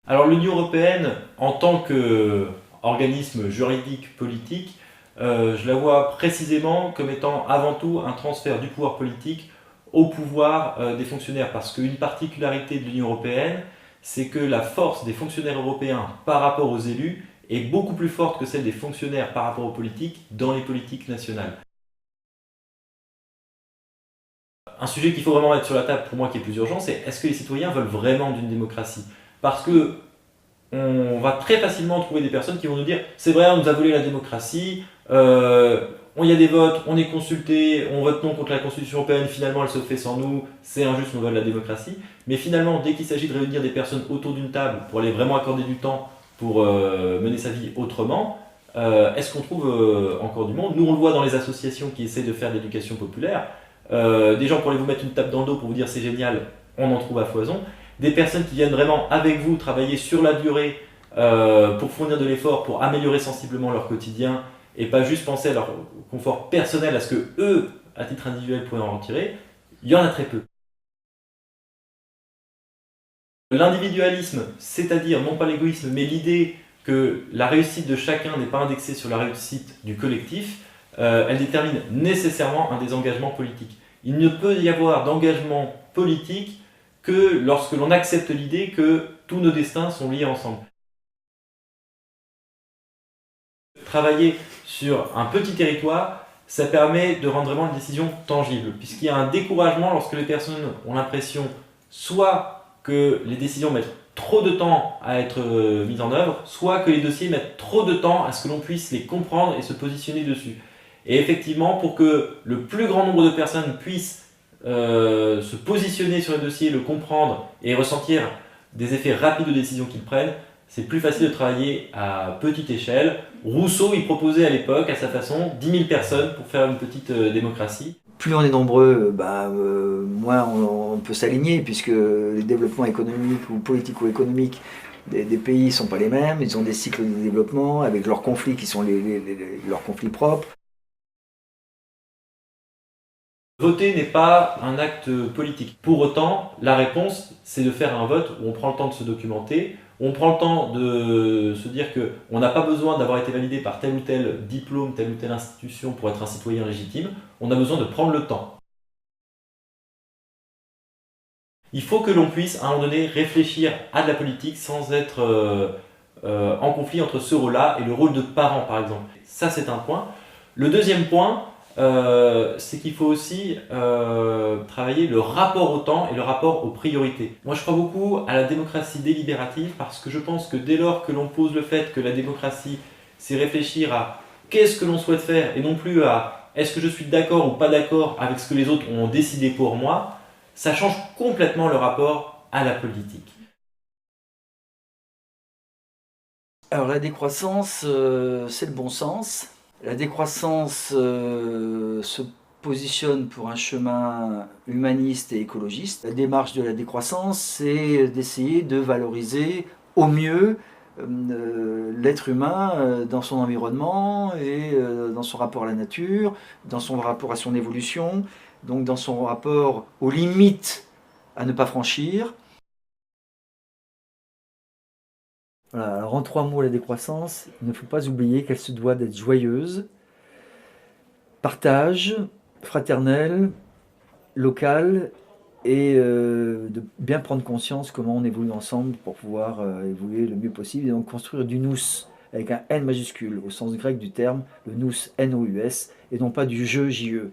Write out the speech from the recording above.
Alors l'Union européenne, en tant qu'organisme juridique politique, je la vois précisément comme étant avant tout un transfert du pouvoir politique au pouvoir des fonctionnaires. Parce qu'une particularité de l'Union européenne, c'est que la force des fonctionnaires européens par rapport aux élus est beaucoup plus forte que celle des fonctionnaires par rapport aux politiques dans les politiques nationales. Un sujet qu'il faut vraiment mettre sur la table pour moi qui est plus urgent, c'est est-ce que les citoyens veulent vraiment d'une démocratie? Parce que on va très facilement trouver des personnes qui vont nous dire c'est vrai, on nous a volé la démocratie, il y a des votes, on est consulté, on vote non contre la Constitution européenne, finalement elle se fait sans nous, c'est injuste, on vole la démocratie. Mais finalement, dès qu'il s'agit de réunir des personnes autour d'une table pour aller vraiment accorder du temps pour mener sa vie autrement, est-ce qu'on trouve encore du monde? Nous on le voit dans les associations qui essaient de faire de l'éducation populaire. Des gens pour aller vous mettre une tape dans le dos pour vous dire c'est génial, on en trouve à foison. Des personnes qui viennent vraiment avec vous travailler sur la durée pour fournir de l'effort, pour améliorer sensiblement leur quotidien et pas juste penser à leur confort personnel, à ce que eux, à titre individuel, pourraient en retirer, il y en a très peu. L'individualisme, c'est-à-dire non pas l'égoïsme, mais l'idée que la réussite de chacun n'est pas indexée sur la réussite du collectif, elle détermine nécessairement un désengagement politique. Il ne peut y avoir d'engagement politique que lorsque l'on accepte l'idée que tous nos destins sont liés ensemble. Travailler sur un petit territoire, ça permet de rendre vraiment une décision tangible, puisqu'il y a un découragement lorsque les personnes ont l'impression soit que les décisions mettent trop de temps à être mises en œuvre, soit que les dossiers mettent trop de temps à ce que l'on puisse les comprendre et se positionner dessus. Et effectivement, pour que le plus grand nombre de personnes puissent se positionner sur les dossiers, le comprendre et ressentir des effets rapides de décisions qu'ils prennent, c'est plus facile de travailler à petite échelle. Rousseau, il proposait à l'époque, à sa façon, 10 000 personnes pour faire une petite démocratie. Plus on est nombreux, moins on peut s'aligner, puisque les développements économiques ou politico-économiques des pays ne sont pas les mêmes, ils ont des cycles de développement avec leurs conflits qui sont leurs conflits propres. Voter n'est pas un acte politique. Pour autant, la réponse, c'est de faire un vote où on prend le temps de se documenter, où on prend le temps de se dire qu'on n'a pas besoin d'avoir été validé par tel ou tel diplôme, telle ou telle institution pour être un citoyen légitime, on a besoin de prendre le temps. Il faut que l'on puisse, à un moment donné, réfléchir à de la politique sans être en conflit entre ce rôle-là et le rôle de parent, par exemple. Ça, c'est un point. Le deuxième point, c'est qu'il faut aussi travailler le rapport au temps et le rapport aux priorités. Moi, je crois beaucoup à la démocratie délibérative parce que je pense que dès lors que l'on pose le fait que la démocratie, c'est réfléchir à qu'est-ce que l'on souhaite faire et non plus à est-ce que je suis d'accord ou pas d'accord avec ce que les autres ont décidé pour moi, ça change complètement le rapport à la politique. Alors la décroissance, c'est le bon sens. La décroissance se positionne pour un chemin humaniste et écologiste. La démarche de la décroissance, c'est d'essayer de valoriser au mieux l'être humain dans son environnement et dans son rapport à la nature, dans son rapport à son évolution, donc dans son rapport aux limites à ne pas franchir. Voilà, alors en 3 mots, la décroissance, il ne faut pas oublier qu'elle se doit d'être joyeuse, partage, fraternel, local, et de bien prendre conscience comment on évolue ensemble pour pouvoir évoluer le mieux possible et donc construire du nous avec un N majuscule au sens grec du terme, le nous N-O-U-S, et non pas du je J-E.